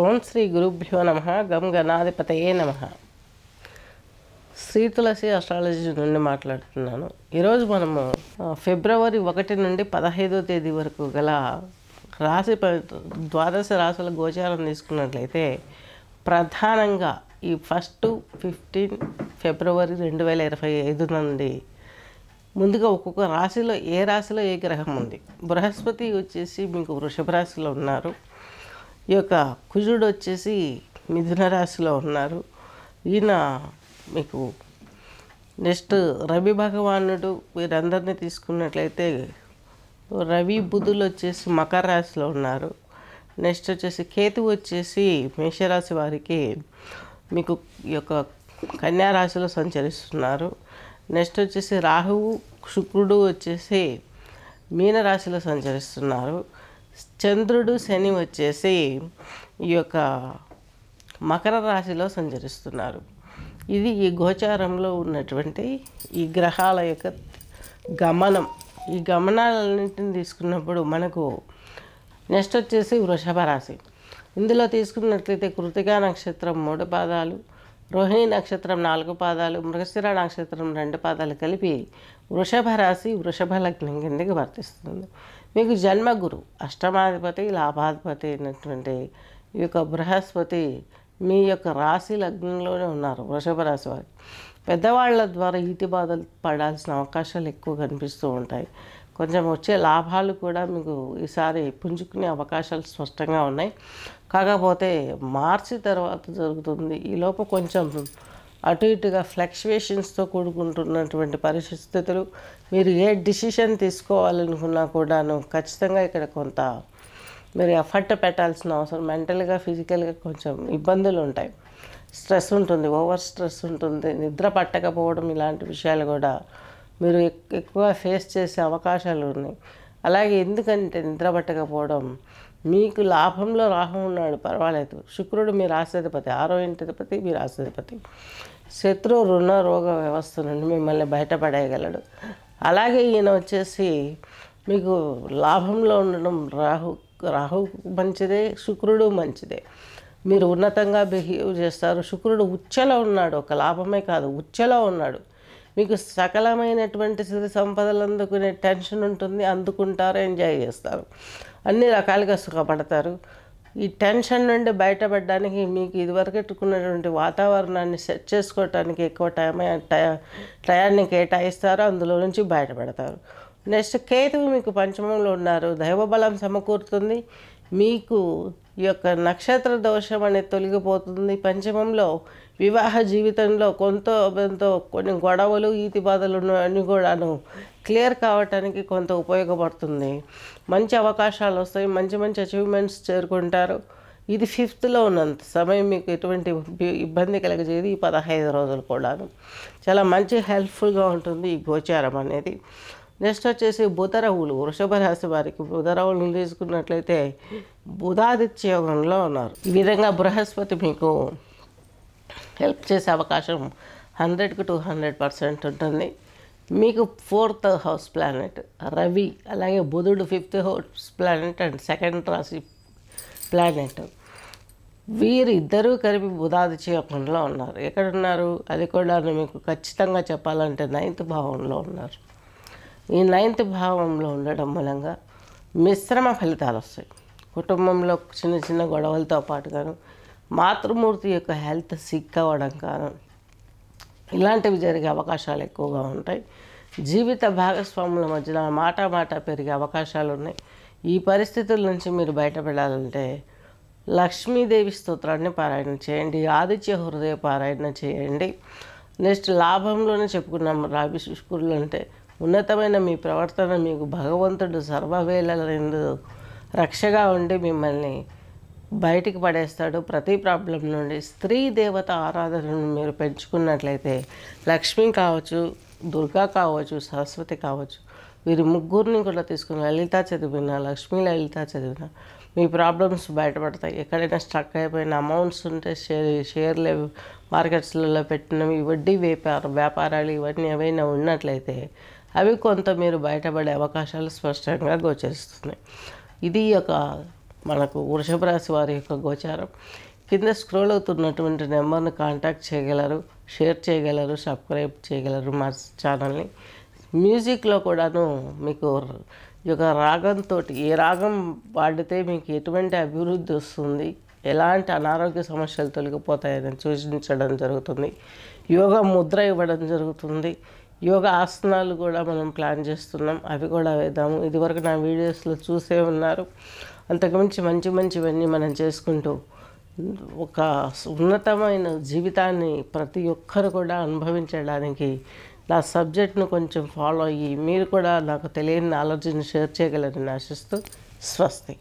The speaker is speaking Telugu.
ఓం శ్రీ గురుభ్యో నమ. గం గణాధిపతయే నమ. శ్రీ తులసి అస్ట్రాలజీ నుండి మాట్లాడుతున్నాను. ఈరోజు మనము ఫిబ్రవరి 1 నుండి 15వ తేదీ వరకు గల ద్వాదశ రాశుల గోచారం తీసుకున్నట్లయితే ప్రధానంగా ఈ 15 ఫిబ్రవరి 2025 నుండి ముందుగా ఒక్కొక్క రాశిలో ఏ రాశిలో ఏ గ్రహం ఉంది. బృహస్పతి వచ్చేసి మీకు వృషభ రాశిలో ఉన్నారు. ఈ యొక్క కుజుడు వచ్చేసి మిథున రాశిలో ఉన్నారు. ఈయన మీకు నెక్స్ట్ రవి భగవానుడు వీరందరినీ తీసుకున్నట్లయితే రవి బుధులు వచ్చేసి మకర రాశిలో ఉన్నారు. నెక్స్ట్ వచ్చేసి కేతు వచ్చేసి మేషరాశి వారికి మీకు ఈ యొక్క కన్యా రాశిలో సంచరిస్తున్నారు. నెక్స్ట్ వచ్చేసి రాహువు శుక్రుడు వచ్చేసి మీనరాశిలో సంచరిస్తున్నారు. చంద్రుడు శని వచ్చేసి ఈ యొక్క మకర రాశిలో సంచరిస్తున్నారు. ఇది ఈ గోచారంలో ఉన్నటువంటి ఈ గ్రహాల యొక్క గమనం. ఈ గమనాలన్నింటిని తీసుకున్నప్పుడు మనకు నెక్స్ట్ వచ్చేసి వృషభ రాశి. ఇందులో తీసుకున్నట్లయితే కృతికా నక్షత్రం 3 పాదాలు, రోహిణి నక్షత్రం 4 పాదాలు, మృగశిర నక్షత్రం 2 పాదాలు కలిపి వృషభ రాశి వృషభ లగ్నం కిందకి వర్తిస్తుంది. మీకు జన్మగురు అష్టమాధిపతి లాభాధిపతి అయినటువంటి ఈ యొక్క బృహస్పతి మీ యొక్క రాశి లగ్నంలోనే ఉన్నారు. వృషభ రాశి వారి పెద్దవాళ్ల ద్వారా ఈతి బాధలు పడాల్సిన అవకాశాలు ఎక్కువ కనిపిస్తూ ఉంటాయి. కొంచెం వచ్చే లాభాలు కూడా మీకు ఈసారి పుంజుకునే అవకాశాలు స్పష్టంగా ఉన్నాయి. కాకపోతే మార్చి తర్వాత జరుగుతుంది. ఈలోపు కొంచెం అటు ఇటుగా ఫ్లక్చువేషన్స్తో కూడుకుంటున్నటువంటి పరిస్థితులు. మీరు ఏ డిసిషన్ తీసుకోవాలనుకున్నా కూడాను ఖచ్చితంగా ఇక్కడ కొంత మీరు ఎఫర్ట్ పెట్టాల్సిన అవసరం, మెంటల్గా ఫిజికల్గా కొంచెం ఇబ్బందులు ఉంటాయి. స్ట్రెస్ ఉంటుంది, ఓవర్ స్ట్రెస్ ఉంటుంది, నిద్ర పట్టకపోవడం, ఇలాంటి విషయాలు కూడా మీరు ఎక్కువ ఫేస్ చేసే అవకాశాలు ఉన్నాయి. అలాగే ఎందుకంటే నిద్ర పట్టకపోవడం, మీకు లాభంలో రాహు ఉన్నాడు, పర్వాలేదు. శుక్రుడు మీ రాశాధిపతి, 6వ ఇంటిపతి మీ రాశాధిపతి. శత్రు రుణ రోగ వ్యవస్థ నుండి మిమ్మల్ని బయటపడేయగలడు. అలాగే ఈయన వచ్చేసి మీకు లాభంలో ఉండడం రాహు మంచిదే, శుక్రుడు మంచిదే. మీరు ఉన్నతంగా బిహేవ్ చేస్తారు. శుక్రుడు ఉచ్చలో ఉన్నాడు, ఒక లాభమే కాదు ఉచ్చలో ఉన్నాడు. మీకు సకలమైనటువంటి సిరి సంపదలు అందుకునే టెన్షన్ ఉంటుంది, అందుకుంటారు, ఎంజాయ్ చేస్తారు, అన్ని రకాలుగా సుఖపడతారు. ఈ టెన్షన్ నుండి బయటపడడానికి మీకు ఇదివరకు పెట్టుకున్నటువంటి వాతావరణాన్ని సెట్ చేసుకోవటానికి ఎక్కువ టయాన్ని కేటాయిస్తారు, అందులో నుంచి బయటపడతారు. నెక్స్ట్ కేతువు మీకు పంచమంలో ఉన్నారు. దైవబలం సమకూరుతుంది. మీకు ఈ యొక్క నక్షత్ర దోషం అనేది తొలగిపోతుంది. పంచమంలో వివాహ జీవితంలో కొంత కొన్ని గొడవలు ఈతి బాధలు అన్నీ కూడాను క్లియర్ కావటానికి కొంత ఉపయోగపడుతుంది. మంచి అవకాశాలు వస్తాయి, మంచి మంచి అచీవ్మెంట్స్ చేరుకుంటారు. ఇది 5th ఉన్నంత సమయం మీకు ఎటువంటి ఇబ్బంది కలగజేది. ఈ 15 రోజులు కూడాను చాలా మంచి హెల్ప్ఫుల్గా ఉంటుంది ఈ గోచారం అనేది. నెక్స్ట్ వచ్చేసి బుధరవులు వృషభ రాశి వారికి బుధరవులను తీసుకున్నట్లయితే బుధాదిత్య యోగంలో ఉన్నారు. ఈ విధంగా బృహస్పతి మీకు హెల్ప్ చేసే అవకాశం 100కి 200% ఉంటుంది. మీకు 4th హౌస్ ప్లానెట్ రవి, అలాగే బుధుడు 5th house planet and 2nd రాశి ప్లానెట్, వీరిద్దరూ కలిపి బుధాదిత్య యోగంలో ఉన్నారు. ఎక్కడున్నారు అది కూడా మీకు ఖచ్చితంగా చెప్పాలంటే 9th భావంలో ఉన్నారు. ఈ 9th భావంలో ఉండడం మూలంగా మిశ్రమ ఫలితాలు వస్తాయి. కుటుంబంలో చిన్న చిన్న గొడవలతో పాటుగాను మాతృమూర్తి యొక్క హెల్త్ సిక్ అవ్వడం కాను ఇలాంటివి జరిగే అవకాశాలు ఎక్కువగా ఉంటాయి. జీవిత భాగస్వాముల మధ్యన మాట పెరిగే అవకాశాలు ఉన్నాయి. ఈ పరిస్థితుల నుంచి మీరు బయటపడాలంటే లక్ష్మీదేవి స్తోత్రాన్ని పారాయణ చేయండి, ఆదిత్య హృదయ పారాయణ చేయండి. నెక్స్ట్ లాభంలోనే చెప్పుకున్నాం రవి శుక్రులు అంటే ఉన్నతమైన మీ ప్రవర్తన మీకు భగవంతుడు సర్వవేళలందు రక్షగా ఉండి మిమ్మల్ని బయటికి పడేస్తాడు ప్రతి ప్రాబ్లం నుండి. స్త్రీ దేవత ఆరాధనను మీరు పెంచుకున్నట్లయితే లక్ష్మి కావచ్చు, దుర్గా కావచ్చు, సరస్వతి కావచ్చు, వీరి ముగ్గురిని కూడా తీసుకుని లలిత చదివిన, లక్ష్మీ లలిత చదివిన మీ ప్రాబ్లమ్స్ బయటపడతాయి. ఎక్కడైనా స్ట్రక్ అయిపోయిన అమౌంట్స్ ఉంటే షేర్లు మార్కెట్స్లలో పెట్టినవి, వడ్డీ వ్యాపారాలు ఇవన్నీ ఏవైనా ఉన్నట్లయితే అవి కొంత మీరు బయటపడే అవకాశాలు స్పష్టంగా గోచరిస్తున్నాయి. ఇది ఒక మనకు వృషభ రాశి వారి యొక్క గోచారం. కింద స్క్రోల్ అవుతున్నటువంటి నెంబర్ని కాంటాక్ట్ చేయగలరు, షేర్ చేయగలరు, సబ్స్క్రైబ్ చేయగలరు మా ఛానల్ని. మ్యూజిక్లో కూడాను మీకు ఈ యొక్క రాగంతో ఏ రాగం పాడితే మీకు ఎటువంటి అభివృద్ధి వస్తుంది, ఎలాంటి అనారోగ్య సమస్యలు తొలగిపోతాయని సూచించడం జరుగుతుంది. యోగా ముద్ర ఇవ్వడం జరుగుతుంది. యోగా ఆసనాలు కూడా మనం ప్లాన్ చేస్తున్నాం, అవి కూడా వేద్దాము. ఇదివరకు నా వీడియోస్లో చూసే ఉన్నారు. అంతకుమించి మంచివన్నీ మనం చేసుకుంటూ ఒక ఉన్నతమైన జీవితాన్ని ప్రతి ఒక్కరు కూడా అనుభవించడానికి నా సబ్జెక్ట్ను కొంచెం ఫాలో అయ్యి మీరు కూడా నాకు తెలియని నాలెడ్జ్ని షేర్ చేయగలరని ఆశిస్తూ స్వస్తి.